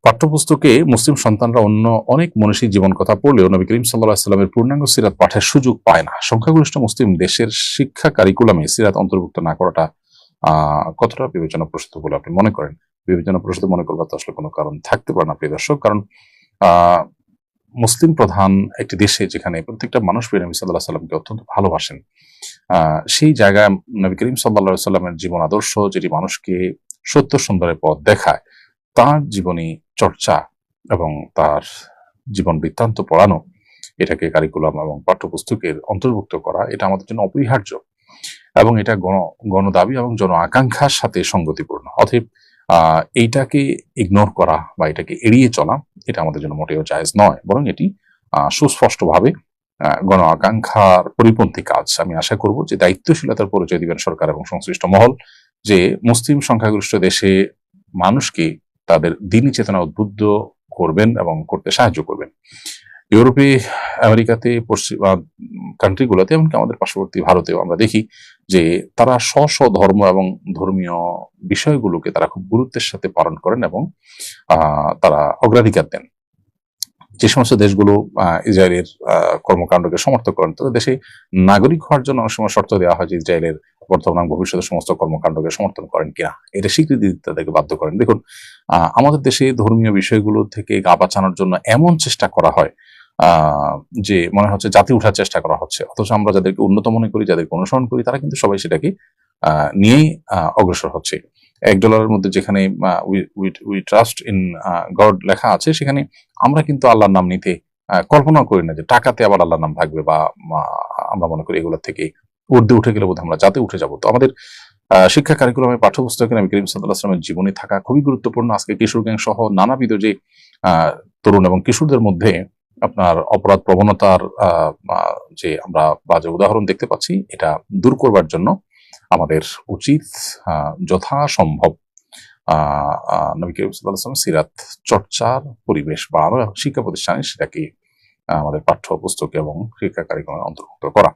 পাঠ্যপুস্তকে মুসলিম সন্তানরা অন্য অনেক মনীষীর জীবন কথা পড়লেও নবী করিম সাল্লাল্লাহু আলাইহি সাল্লামের পূর্ণাঙ্গ সিরাত পাঠের সুযোগ পায় না। সংখ্যাগরিষ্ঠ মুসলিম দেশের শিক্ষা কারিকুলামে সিরাত অন্তর্ভুক্ত না করাটা কতটা বিবেচনাপ্রসূত বলে আপনি মনে করেন? বিবেচনাপ্রসূত মনে করবার তো আসলে কোনো কারণ থাকতে পারে না, প্রিয় দর্শক। কারণ আহ মুসলিম প্রধান একটি দেশে যেখানে প্রত্যেকটা মানুষ প্রিয় নবী সাল্লাল্লাহু আলাইহি সাল্লামকে অত্যন্ত ভালোবাসেন, সেই জায়গায় নবী করিম সাল্লাল্লাহু আলাইহি সাল্লামের জীবন আদর্শ যেটি মানুষকে সত্য সুন্দরের পথ দেখায়, তার জীবনী চর্চা এবং তার জীবন বৃত্তান্ত পড়ানো, এটাকে কারিকুলাম এবং পাঠ্যপুস্তকের অন্তর্ভুক্ত করা, এটা আমাদের জন্য অপরিহার্য এবং এটা গণদাবি এবং জন আকাঙ্ক্ষার সাথে সঙ্গতিপূর্ণ। অতএব এইটাকে ইগনোর করা বা এটাকে এড়িয়ে চলা, এটা আমাদের জন্য মোটেও জায়েজ নয়, বরং এটি সুস্পষ্টভাবে গণ আকাঙ্ক্ষার পরিপন্থী কাজ। আমি আশা করব যে দায়িত্বশীলতার পরিচয় দিবেন সরকার এবং সংশ্লিষ্ট মহল, যে মুসলিম সংখ্যাগরিষ্ঠ দেশে মানুষকে তাদের দ্বীনি চেতনা উদ্বুদ্ধ করবেন এবং করতে সাহায্য করবেন। ইউরোপে, আমেরিকাতে, পশ্চিমা কান্ট্রিগুলোতে, এমনকি আমাদের পার্শ্ববর্তী ভারতেও আমরা দেখি যে তারা স্ব ধর্ম এবং ধর্মীয় বিষয়গুলোকে তারা খুব গুরুত্বের সাথে পালন করেন এবং তারা অগ্রাধিকার দেন। যে সমস্ত দেশগুলো ইসরায়েলের কর্মকাণ্ডকে সমর্থন করেন, তাদের দেশে নাগরিক হওয়ার জন্য অনেক সময় শর্ত দেওয়া হয় যে ইসরায়েলের বর্তমান ভবিষ্যতের সমস্ত কর্মকাণ্ডকে সমর্থন করেন কিনা, এটা স্বীকৃতি দিতে তাদেরকে বাধ্য করেন। দেখুন, আমাদের দেশে ধর্মীয় বিষয়গুলো থেকে গা বাঁচানোর জন্য এমন চেষ্টা করা হয় যে মনে হচ্ছে জাতি উঠার চেষ্টা করা হচ্ছে, অথচ আমরা যাদেরকে উন্নত মনে করি, যাদেরকে অনুসরণ করি, তারা কিন্তু সবাই সেটাকে নিয়েই অগ্রসর হচ্ছে। $1 মধ্যে যেখানে উই ট্রাস্ট ইন গড লেখা আছে, সেখানে আমরা কিন্তু আল্লাহর নাম নিতে কল্পনা করি না যে টাকাতে আবার আল্লাহর নাম থাকবে, বা আমরা মনে করি এগুলোর থেকে ঊর্ধ্বে উঠে গেলে বোধহয় আমরা যাতে উঠে যাব। তো আমাদের শিক্ষা কারিকুলামে পাঠ্যপুস্তকে নবী করিম সাল্লাল্লাহু আলাইহি ওয়াসাল্লামের জীবনী থাকা খুবই গুরুত্বপূর্ণ। আজকে কিশোর গ্যাং সহ নানাবিধ যে তরুণ এবং কিশোরদের মধ্যে আপনার অপরাধ প্রবণতার যে আমরা বাজে উদাহরণ দেখতে পাচ্ছি, এটা দূর করবার জন্য আমাদের উচিত যথাসম্ভব নবী করিম সাল্লাল্লাহু আলাইহি ওয়াসাল্লাম সিরাত চর্চার পরিবেশ বাড়ানো এবং শিক্ষা প্রতিষ্ঠানে সেটাকে আমাদের পাঠ্যপুস্তক এবং শিক্ষা কারিকুলামে অন্তর্ভুক্ত করা।